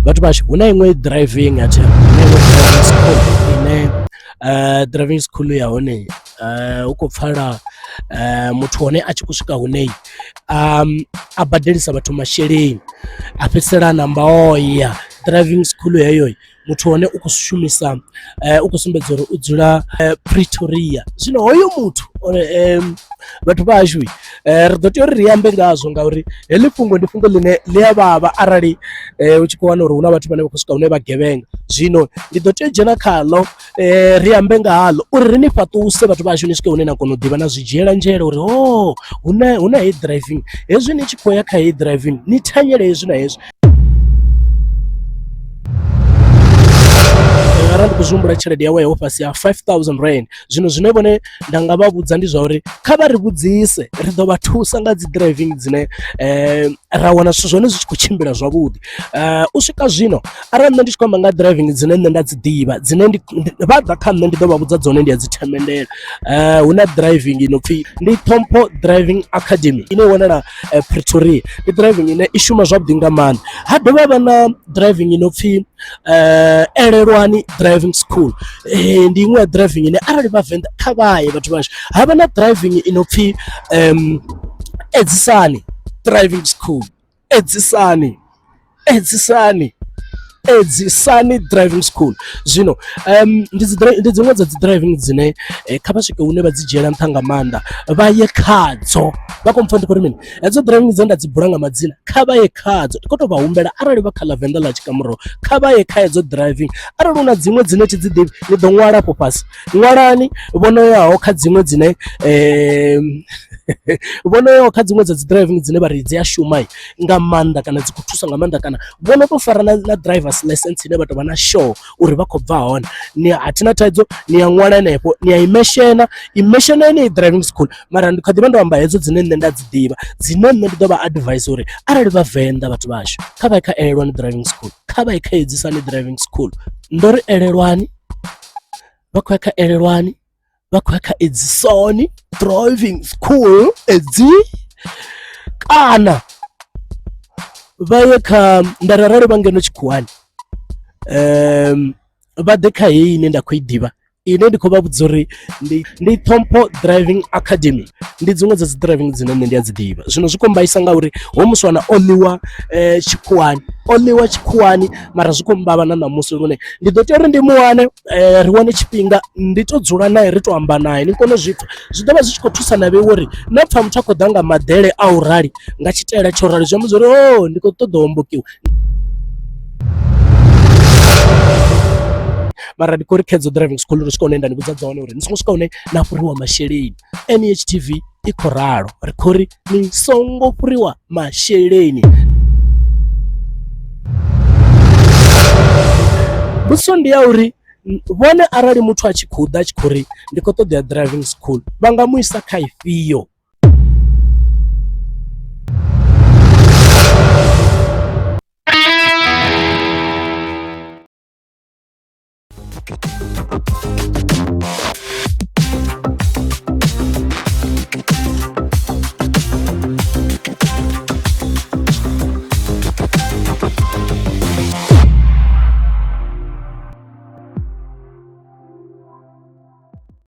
Vhathu vhashu huna iṅwe driving at school ine driving school ya hone hu khou pfala muthu hone a tshi khou swika hune a badelisa vhathu masheleni a fhedzisela namba oya driving school heyo muthu hone u khou shumisa u khou sumbedza uri u dzula Pretoria. Zwino hoyo muthu vhathu vhashu ri ḓo tea uri ri ambe ngazwo ngauri heḽi fhungo ndi fhungo ḽine ḽi a vhavha arali u tshi khou wana uri huna vhathu vhane vha khou swika hune vha gevhenga. Zwino ndi ḓo tea u dzhena khaḽo ri ambe nga haḽo uri ri ni fhaṱuse vhathu vhashu ni swike hune na kona u ḓivha na zwi dzhiela nzhele uri huna heyi driving, hezwi ni tshi khou ya kha heyi driving ni thanyele hezwi na hezwi. Arali ndi khou zwi humbula tshelede yawe yaho fhasi ya R5000. Zwino zwine vhone nda nga vha vhudza ndi zwa uri kha vha ri vhudzise, ri ḓo vha thusa nga dzi driving dzine ra wana zwithu zwone zwi tshi khou tshimbila zwavhuḓi. U swika zwino arali nṋe ndi tshi khou amba nga driving dzine nṋe nda dzi ḓivha dzine vha ḓa kha nṋe ndi ḓo vha vhudza dzone, ndi a dzi themendela. Huna driving ino pfhi ndi Ṱhompho Driving Academy ine wanala Pretoria, ndi driving ine i shuma zwavhuḓi nga maanḓa. Ha dovha vha na driving ino pfhi Elelwani Driving School, ndi iṅwe ya driving ine arali vhavenḓa kha vhaye vhathu vhashu. Havha na driving ino pfhi Edzisani Driving School, Edzisani Driving School. Zwino ndi dziṅwe dza dzi driving dzine kha vha swike hune vha dzi dzhiela nṱha nga maanḓa, vha ye khadzo. Vha khou mpfa ndi khou ri mini? Hedzo driving dzine nda dzi bula nga madzina kha vha ye khadzo. Ndi khou tou vha humbela arali vha kha ḽa Venḓa ḽa Tshikamuro kha vha ye kha hedzo driving. Arali hu na dziṅwe dzine thi dzi ḓivhi ni ḓo ṅwala afho fhasi, ṅwalani vhono yaho kha dziṅwe dzine vhono yaho kha dziṅwe dza dzi driving dzine vha ri dzi a shuma nga maanḓa kana dzi khou thusa nga maanḓa, kana vhono tou fara na drivers license ine vha tou vha na show uri vha khou bva hone. Athina thaidzo, ni ya ṅwala henefho, ni ya imeshena ine driving school. Mara ndi kha ḓivha ndo amba hedzo dzine nṋe nda dzi ḓivha dzine nṋe ndi ḓo vha advise uri arali vhavenḓa vhathu vhashu kha vha ye kha Elelwani Driving School, kha vha ye kha Edzisani Driving School. Ndo ri Elelwani vha khou ya kha Elelwani, vha khou ya kha Edzisani Driving School kana vha ye kha ndararali vha ngeno tshikhuwani vha ḓe kha heyi ine nda khou i ḓivha ine ndi khou vha vhudza uri ndi Ṱhompho Driving Academy. Ndi dziṅwe dza dzi driving dzine nṋe ndi a dzi ḓivha. Zwino zwi khou mbaisa ngauri ho musi wana o ḽiwa tshikhuwani, mara zwi khou mbavha na ṋamusi lune ndi ḓo tea uri ndi mu wane, ri wane tshifhinga ndi to dzula naye ri to amba naye ni kone zwithu. Zwi ḓo vha zwi tshi khou thusa na vheiwe uri na pfha muthu a khou ḓa nga maḓele a u rali nga tshitaela tsho rali zwi amba zwa uri ndi khou ṱoḓa u hombokiwa. Mara ndi khou ri khedzo driving school ri swika hune nda ni vhudza dzone uri ni songo swika hune na fhuriwa masheleni. NEH TV i khou ralo, ri khou ri ni songo fhuriwa masheleni. Mbudziso ndi ya uri vhone arali muthu a tshi khou ḓa a tshi khou ri ndi khou ṱoḓa driving school vha nga mu isa kha ifhio?